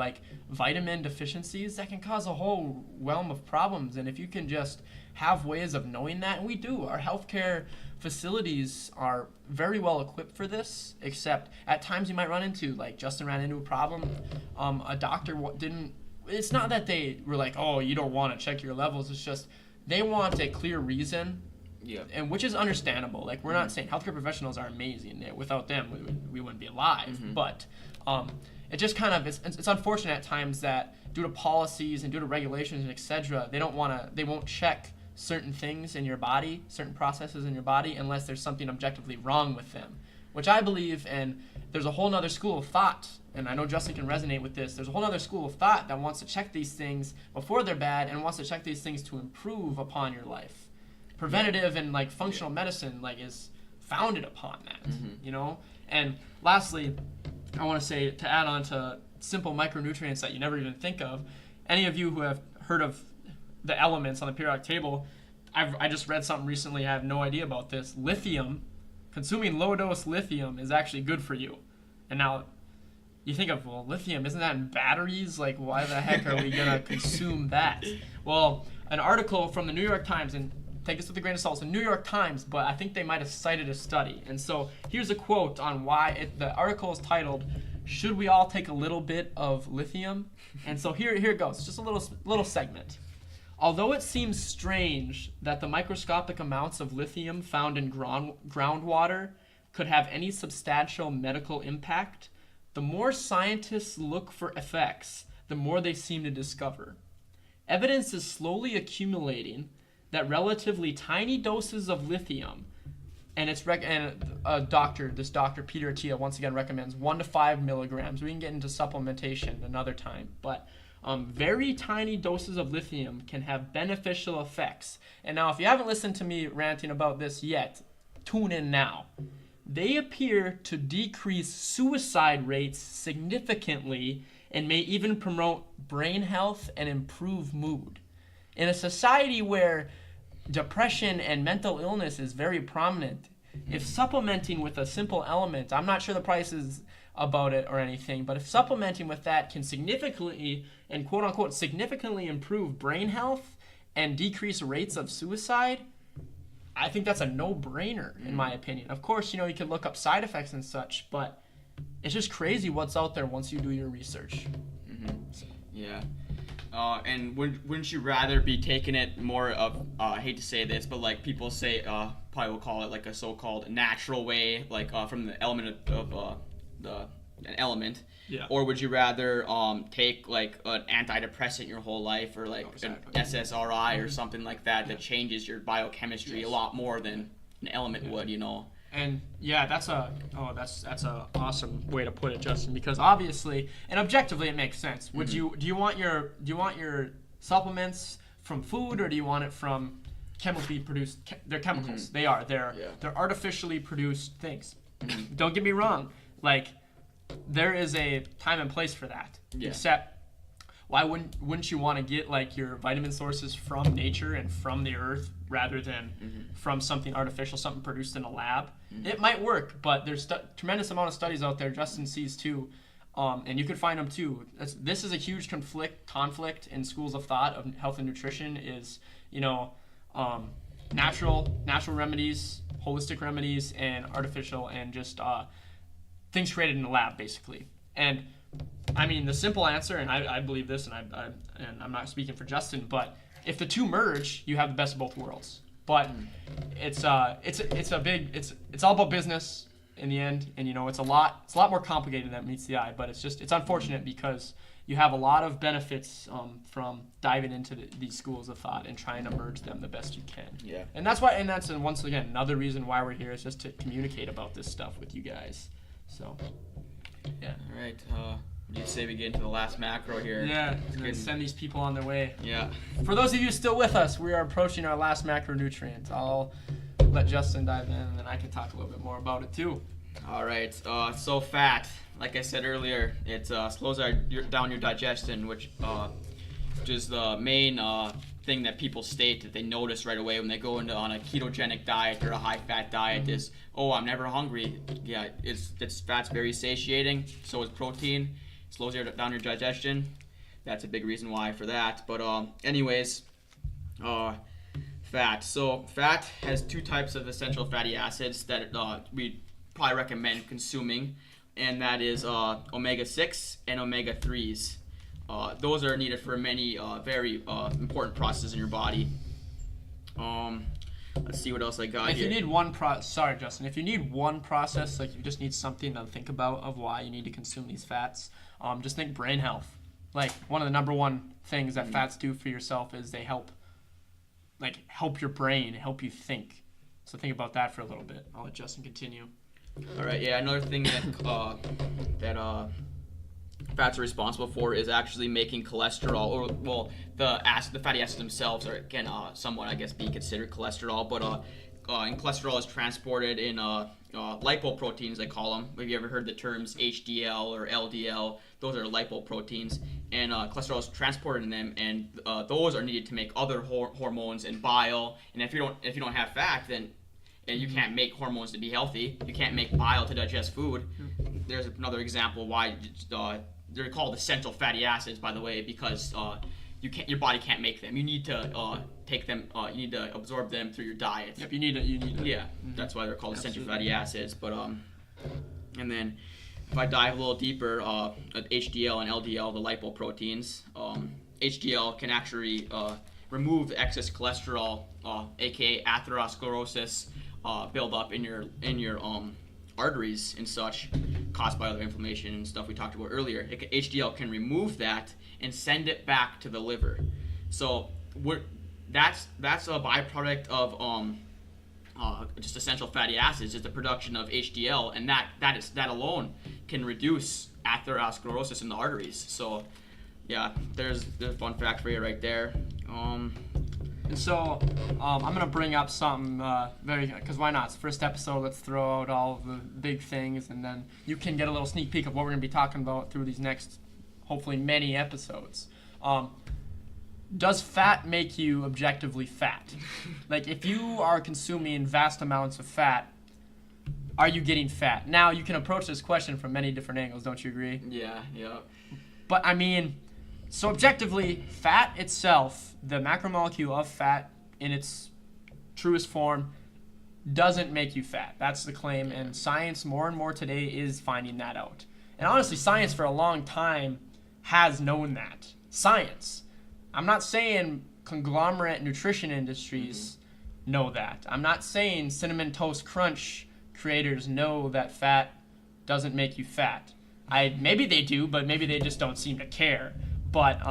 vitamin deficiencies that can cause a whole realm of problems. And if you can just have ways of knowing that, and we do, our healthcare facilities are very well equipped for this, except at times you might run into, like Justin ran into a problem, a doctor didn't, it's not that they were like, oh, you don't want to check your levels, it's just they want a clear reason. Yeah, and which is understandable. Like, we're not saying healthcare professionals are amazing. Without them, we wouldn't be alive. Mm-hmm. But it just kind of it's unfortunate at times that due to policies and due to regulations and etc., they won't check certain things in your body, certain processes in your body, unless there's something objectively wrong with them. Which I believe, and there's a whole other school of thought, and I know Justin can resonate with this. There's a whole other school of thought that wants to check these things before they're bad and wants to check these things to improve upon your life. Preventative and functional medicine is founded upon that, And lastly, I want to say, to add on to simple micronutrients that you never even think of, any of you who have heard of the elements on the periodic table, I just read something recently, I have no idea about this. Lithium, consuming low dose lithium is actually good for you. And now you think of, well, lithium, isn't that in batteries? Why the heck are we going to consume that? Well, an article from the New York Times, and take this with a grain of salt. It's the New York Times, but I think they might have cited a study. And so here's a quote on why the article is titled, "Should We All Take a Little Bit of Lithium?" And so here it goes, just a little segment. Although it seems strange that the microscopic amounts of lithium found in groundwater could have any substantial medical impact, the more scientists look for effects, the more they seem to discover. Evidence is slowly accumulating that relatively tiny doses of lithium, and this doctor Peter Attia once again recommends 1 to 5 milligrams. We can get into supplementation another time, but very tiny doses of lithium can have beneficial effects. And now, if you haven't listened to me ranting about this yet, tune in now. They appear to decrease suicide rates significantly and may even promote brain health and improve mood. In a society where depression and mental illness is very prominent, if supplementing with a simple element, I'm not sure the prices about it or anything, but if supplementing with that can significantly and quote unquote significantly improve brain health and decrease rates of suicide, I think that's a no-brainer in my opinion. Of course, you can look up side effects and such, but it's just crazy what's out there once you do your research. Mm-hmm. Yeah. And wouldn't you rather be taking it more of, I hate to say this, but people say, probably will call it a so-called natural way, from the element of an element, yeah. Or would you rather take an antidepressant your whole life, or an SSRI or something like that that changes your biochemistry a lot more than an element would, And yeah, that's a awesome way to put it, Justin, because obviously and objectively it makes sense. Would do you want your supplements from food, or do you want it from chemically produced. They're chemicals. They are. They're artificially produced things. Don't get me wrong. Like, there is a time and place for that. Yeah. Except, why wouldn't you want to get like your vitamin sources from nature and from the earth rather than from something artificial, something produced in a lab? It might work, but there's tremendous amount of studies out there. Justin sees too, and you could find them too. This is a huge conflict in schools of thought of health and nutrition. Is natural remedies, holistic remedies, and artificial, and just things created in the lab, basically. And I mean, the simple answer, and I believe this, and I'm not speaking for Justin, but if the two merge, you have the best of both worlds. But it's all about business in the end, and it's a lot more complicated than meets the eye. But it's unfortunate because you have a lot of benefits from diving into these schools of thought and trying to merge them the best you can. Yeah. And that's once again another reason why we're here is just to communicate about this stuff with you guys. So, yeah. All right. What do you say we get into the last macro here? Yeah, and then send these people on their way. Yeah. For those of you still with us, we are approaching our last macronutrient. I'll let Justin dive in, and then I can talk a little bit more about it too. All right. So fat, like I said earlier, it slows down your digestion, which is the main thing that people state that they notice right away when they go on a ketogenic diet or a high-fat diet is, I'm never hungry. Yeah, fat's very satiating. So is protein. Slows down your digestion. That's a big reason why for that. But anyways, fat. So fat has two types of essential fatty acids that we probably recommend consuming, and that is omega-6 and omega-3s. Those are needed for many very important processes in your body. Let's see what else I got here. If you need sorry, Justin. If you need one process, like you just need something to think about of why you need to consume these fats, just think brain health. Like, one of the number one things that fats do for yourself is they help your brain, help you think. So think about that for a little bit. I'll let Justin continue. All right. Yeah. Another thing that fats are responsible for is actually making cholesterol, or the fatty acids themselves can somewhat, I guess, be considered cholesterol, but and cholesterol is transported in lipoproteins, they call them. Have you ever heard the terms HDL or LDL? Those are lipoproteins, and cholesterol is transported in them, and those are needed to make other hormones and bile. And if you don't have fat, then you can't make hormones to be healthy. You can't make bile to digest food. There's another example why they're called essential fatty acids, by the way, because your body can't make them. You need to take them. You need to absorb them through your diet. Yep, you need to. Yeah, that's why they're called essential fatty acids. But and then if I dive a little deeper, HDL and LDL, the lipoproteins, HDL can actually remove excess cholesterol, aka atherosclerosis, build up in your arteries and such, caused by other inflammation and stuff we talked about earlier. HDL can remove that and send it back to the liver. So that's a byproduct of just essential fatty acids, is the production of HDL, and that alone can reduce atherosclerosis in the arteries. So yeah, there's a fun fact for you right there. And so I'm going to bring up something because why not? It's the first episode. Let's throw out all of the big things, and then you can get a little sneak peek of what we're going to be talking about through these next, hopefully, many episodes. Does fat make you objectively fat? Like, if you are consuming vast amounts of fat, are you getting fat? Now, you can approach this question from many different angles, don't you agree? Yeah. But, I mean, so objectively, fat itself, the macromolecule of fat in its truest form, doesn't make you fat. That's the claim, and science more and more today is finding that out. And honestly, science for a long time has known that. Science. I'm not saying conglomerate nutrition industries know that. I'm not saying Cinnamon Toast Crunch creators know that fat doesn't make you fat. Maybe they do, but maybe they just don't seem to care. But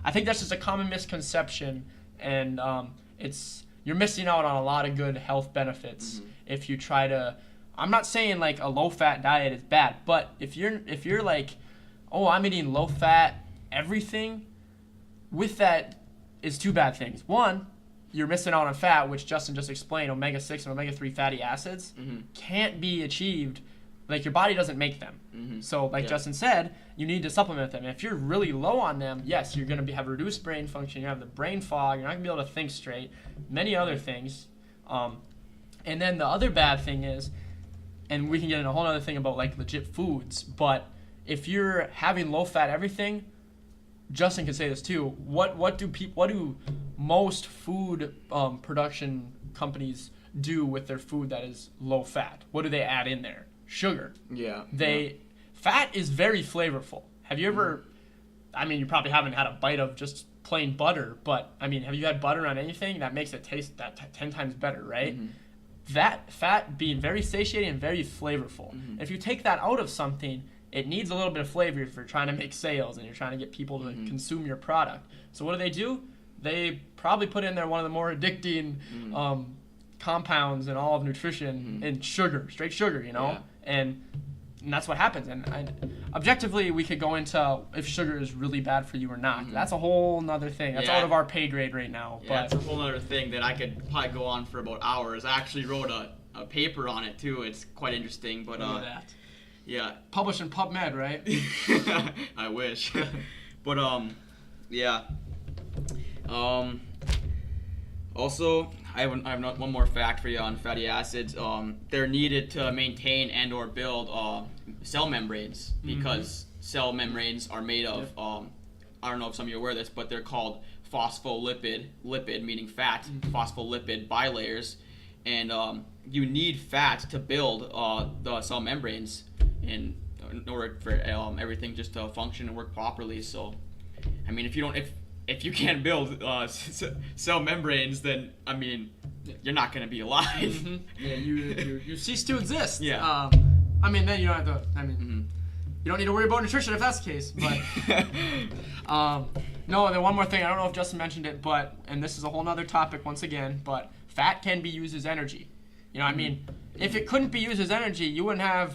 I think that's just a common misconception, and you're missing out on a lot of good health benefits if you try to. I'm not saying like a low-fat diet is bad, but if you're like, I'm eating low-fat everything, with that is two bad things. One, you're missing out on fat, which Justin just explained, omega-6 and omega-3 fatty acids can't be achieved. Like, your body doesn't make them. So, like Justin said, you need to supplement them. If you're really low on them, yes, you're going to have reduced brain function. You have the brain fog. You're not going to be able to think straight. Many other things. And then the other bad thing is, and we can get into a whole other thing about, like, legit foods, but if you're having low-fat everything, Justin can say this too. What do most food production companies do with their food that is low fat? What do they add in there? Sugar. Yeah. Fat is very flavorful. Have you ever? I mean, you probably haven't had a bite of just plain butter, but I mean, have you had butter on anything? That makes it taste 10 times better, right? That fat being very satiating and very flavorful. If you take that out of something, it needs a little bit of flavor if you're trying to make sales and you're trying to get people to consume your product. So what do? They probably put in there one of the more addicting compounds in all of nutrition in sugar, straight sugar, you know? And that's what happens. And objectively, we could go into if sugar is really bad for you or not. That's a whole nother thing. That's out of our pay grade right now. Yeah, it's a whole other thing that I could probably go on for about hours. I actually wrote a paper on it, too. It's quite interesting. But look at that. Yeah. Published in PubMed, right? I wish. But, yeah. Also, I have one more fact for you on fatty acids. They're needed to maintain and or build cell membranes because cell membranes are made of, I don't know if some of you are aware of this, but they're called phospholipid, meaning fat, phospholipid bilayers. And you need fat to build the cell membranes in order for everything just to function and work properly. So, I mean, if you can't build cell membranes, then I mean, you're not gonna be alive. Yeah, you cease to exist. Yeah. I mean, then you don't have to. I mean, you don't need to worry about nutrition if that's the case. But no, and then one more thing. I don't know if Justin mentioned it, but and this is a whole nother topic once again. But fat can be used as energy. You know, I mean, if it couldn't be used as energy, you wouldn't have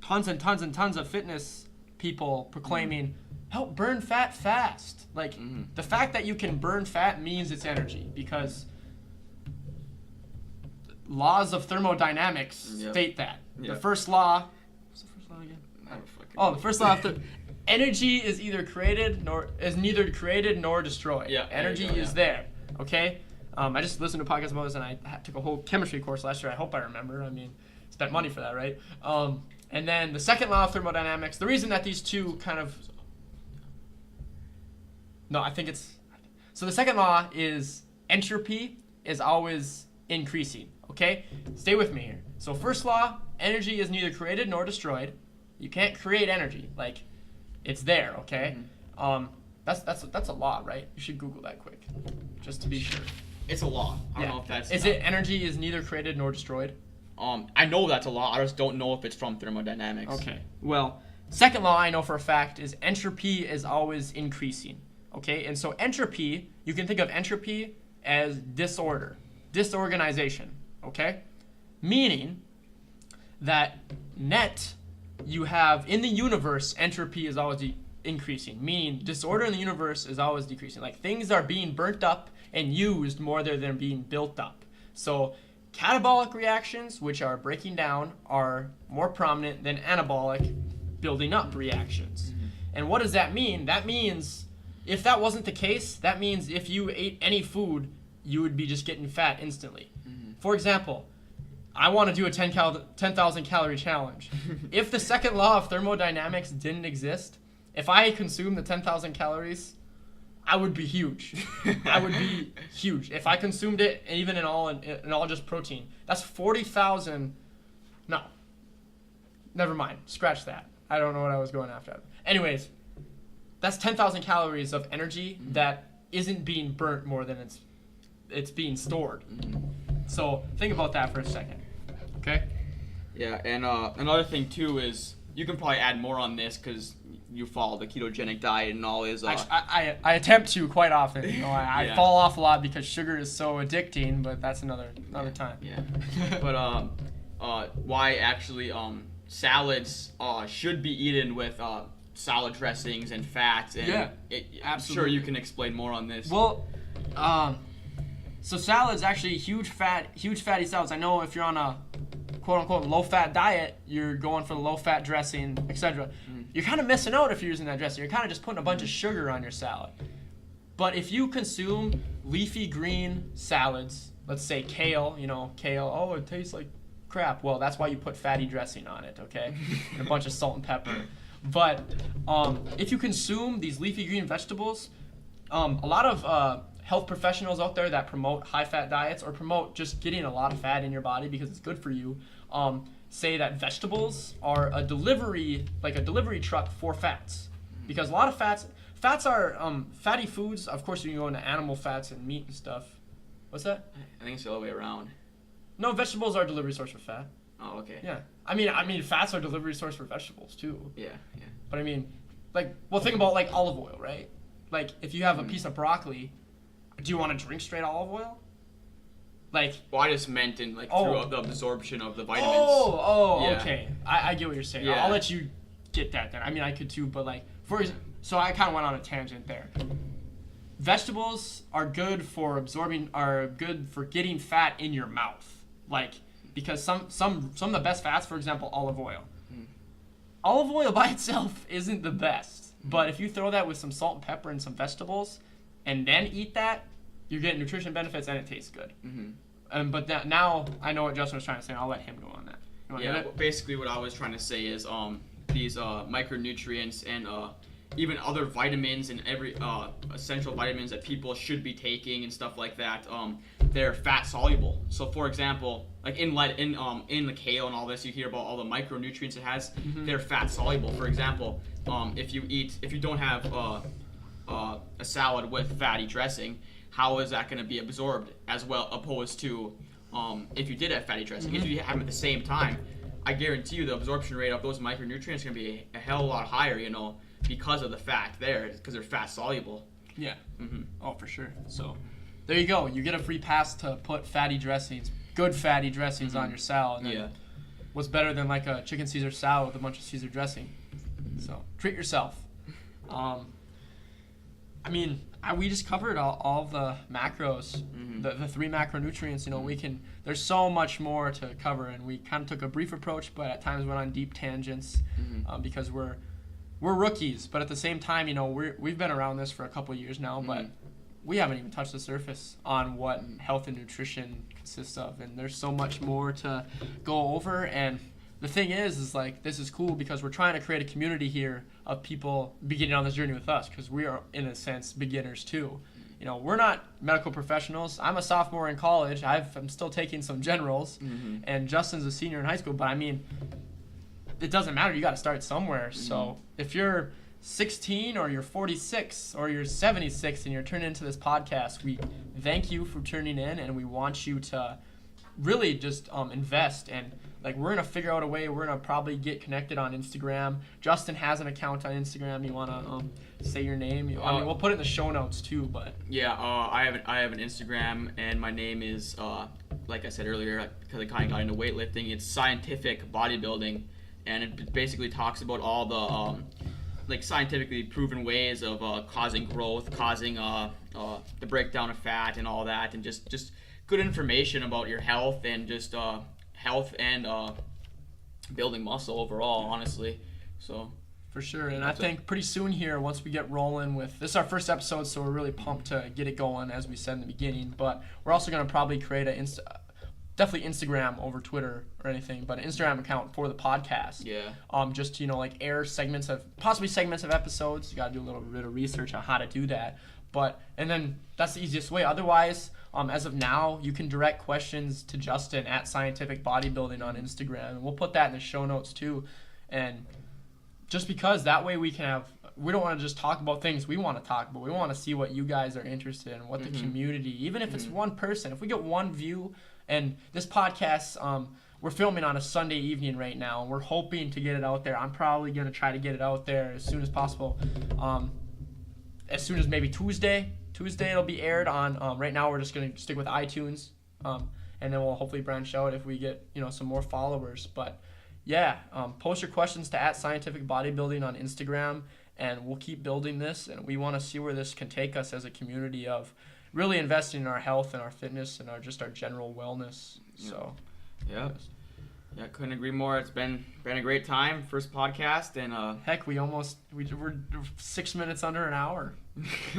tons and tons and tons of fitness people proclaiming, help burn fat fast. Like, the fact that you can burn fat means it's energy because laws of thermodynamics state that. The first law, what's the first law again? The first law of energy is neither created nor destroyed. Yeah, energy is there. Okay? I just listened to a podcast about this and I took a whole chemistry course last year. I hope I remember. I mean, spent money for that, right? And then the second law of thermodynamics, the reason that these two kind of... No, I think it's... So the second law is entropy is always increasing, okay? Stay with me here. So first law, energy is neither created nor destroyed. You can't create energy. Like, it's there, okay? That's a law, right? You should Google that quick, just to be sure. It's a law. I don't know if that's... Is it energy is neither created nor destroyed? I know that's a law. I just don't know if it's from thermodynamics. Okay. Well, second law I know for a fact is entropy is always increasing. Okay? And so entropy, you can think of entropy as disorder, disorganization. Okay? Meaning that you have in the universe, entropy is always increasing. Meaning disorder in the universe is always decreasing. Like things are being burnt up and used more than being built up. So catabolic reactions, which are breaking down, are more prominent than anabolic, building up reactions. And what does that mean? That means, if that wasn't the case, that means if you ate any food, you would be just getting fat instantly. For example, I want to do a 10,000 calorie challenge. If the second law of thermodynamics didn't exist, if I consumed the 10,000 calories, I would be huge. I would be huge. If I consumed it, even in all just protein, that's 40,000. No. Never mind. Scratch that. I don't know what I was going after. Anyways, that's 10,000 calories of energy that isn't being burnt more than it's being stored. So think about that for a second. Okay? Yeah, and another thing too is you can probably add more on this because you follow the ketogenic diet and all is... I attempt to quite often. You know, I fall off a lot because sugar is so addicting, but that's another time. Yeah. But why actually salads should be eaten with salad dressings and fats. And absolutely. I'm sure you can explain more on this. Well, So salads, actually, huge fatty salads. I know if you're on a quote-unquote low-fat diet, you're going for the low-fat dressing, etc. You're kind of missing out if you're using that dressing. You're kind of just putting a bunch of sugar on your salad. But if you consume leafy green salads, let's say kale, oh, it tastes like crap. Well, that's why you put fatty dressing on it, okay? And a bunch of salt and pepper. But if you consume these leafy green vegetables, a lot of health professionals out there that promote high-fat diets or promote just getting a lot of fat in your body because it's good for you, say that vegetables are a delivery truck for fats. Because a lot of fats are fatty foods. Of course, you can go into animal fats and meat and stuff. What's that? I think it's the other way around. No, vegetables are a delivery source for fat. Oh, okay. Yeah. I mean, fats are a delivery source for vegetables too. Yeah. But I mean, think about like olive oil, right? Like, if you have a piece of broccoli, do you want to drink straight olive oil? Like, well, I just meant through the absorption of the vitamins. Yeah. Okay. I get what you're saying. Yeah. I'll let you get that then. I mean, I could too, but like, so I kind of went on a tangent there. Vegetables are good for getting fat in your mouth. Like, because some of the best fats, for example, olive oil. Olive oil by itself isn't the best, but if you throw that with some salt and pepper and some vegetables, and then eat that, you're getting nutrition benefits and it tastes good. But now I know what Justin was trying to say, and I'll let him go on that. Basically what I was trying to say is these micronutrients and even other vitamins and every essential vitamins that people should be taking and stuff like that, they're fat soluble. So for example, like in the kale and all this, you hear about all the micronutrients it has. They're fat soluble. For example, if you don't have a salad with fatty dressing, how is that going to be absorbed as well, opposed to if you did have fatty dressing? If you have them at the same time, I guarantee you the absorption rate of those micronutrients is going to be a hell of a lot higher, because of the fat there, because they're fat soluble. Yeah. Oh, for sure. So there you go. You get a free pass to put good fatty dressings on your salad. And what's better than like a chicken Caesar salad with a bunch of Caesar dressing? So treat yourself. We just covered all the macros, the 3 macronutrients. There's so much more to cover, and we kind of took a brief approach, but at times went on deep tangents because we're rookies. But at the same time, we've been around this for a couple of years now, but we haven't even touched the surface on what health and nutrition consists of, and there's so much more to go over. And the thing is like, this is cool because we're trying to create a community here of people beginning on this journey with us, because we are, in a sense, beginners too. We're not medical professionals. I'm a sophomore in college. I'm still taking some generals, and Justin's a senior in high school. But it doesn't matter. You got to start somewhere. So if you're 16 or you're 46 or you're 76 and you're turning into this podcast, we thank you for tuning in, and we want you to really just invest. And like, we're gonna figure out a way. We're gonna probably get connected on Instagram. Justin has an account on Instagram. You wanna say your name? We'll put it in the show notes too. But I have an Instagram, and my name is like I said earlier, because I kind of got into weightlifting. It's Scientific Bodybuilding, and it basically talks about all the scientifically proven ways of causing growth, causing the breakdown of fat and all that, and just good information about your health and just health and building muscle overall, honestly. So for sure. And I think pretty soon here, once we get rolling with this is our first episode, so we're really pumped to get it going, as we said in the beginning. But we're also going to probably create definitely Instagram over Twitter or anything, but an Instagram account for the podcast. Just air segments of episodes. You got to do a little bit of research on how to do that. And then that's the easiest way. Otherwise, as of now, you can direct questions to Justin at Scientific Bodybuilding on Instagram, and we'll put that in the show notes too. And just because that way we don't want to just talk about things we want to talk about. We want to see what you guys are interested in, what the community, even if it's one person, if we get one view. And this podcast, we're filming on a Sunday evening right now, and we're hoping to get it out there. I'm probably going to try to get it out there as soon as possible. As soon as maybe Tuesday it'll be aired on. Right now we're just going to stick with iTunes, and then we'll hopefully branch out if we get some more followers. But post your questions to at Scientific Bodybuilding on Instagram, and we'll keep building this, and we want to see where this can take us as a community of really investing in our health and our fitness and our general wellness. So, yeah. Yeah, couldn't agree more. It's been a great time. First podcast, and heck, we're 6 minutes under an hour.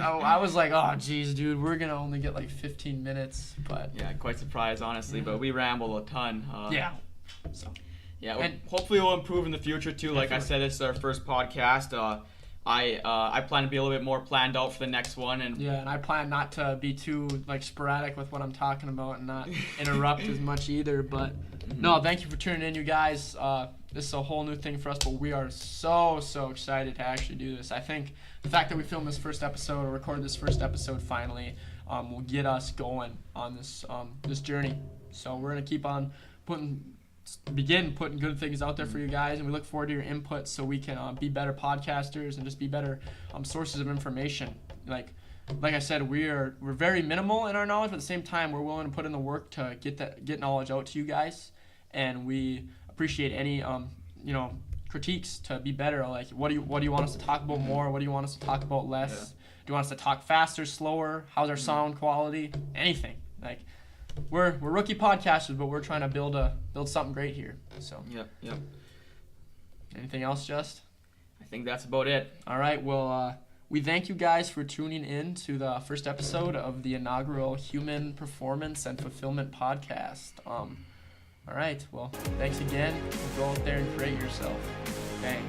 I was like, oh geez, dude, we're gonna only get like 15 minutes, but yeah, quite surprised honestly. But we ramble a ton. So yeah, and hopefully we'll improve in the future too. Like I definitely. said, this is our first podcast. I plan to be a little bit more planned out for the next one, and yeah, and I plan not to be too like sporadic with what I'm talking about and not interrupt as much either. But no, thank you for tuning in, you guys. This is a whole new thing for us, but we are so excited to actually do this. I think the fact that we filmed this first episode or recorded this first episode finally will get us going on this journey. So we're gonna keep on putting good things out there for you guys, and we look forward to your input so we can be better podcasters and just be better sources of information. Like I said, we're very minimal in our knowledge, but at the same time we're willing to put in the work to get knowledge out to you guys, and we appreciate any critiques to be better. Like what do you want us to talk about more? What do you want us to talk about less? Yeah. Do you want us to talk faster, slower? How's our sound quality? Anything. Like we're rookie podcasters, but we're trying to build something great here. So Yep. anything else, Just? I think that's about it. All right. Well, we thank you guys for tuning in to the first episode of the inaugural Human Performance and Fulfillment Podcast. All right. Well, thanks again. Go out there and create yourself. Bang.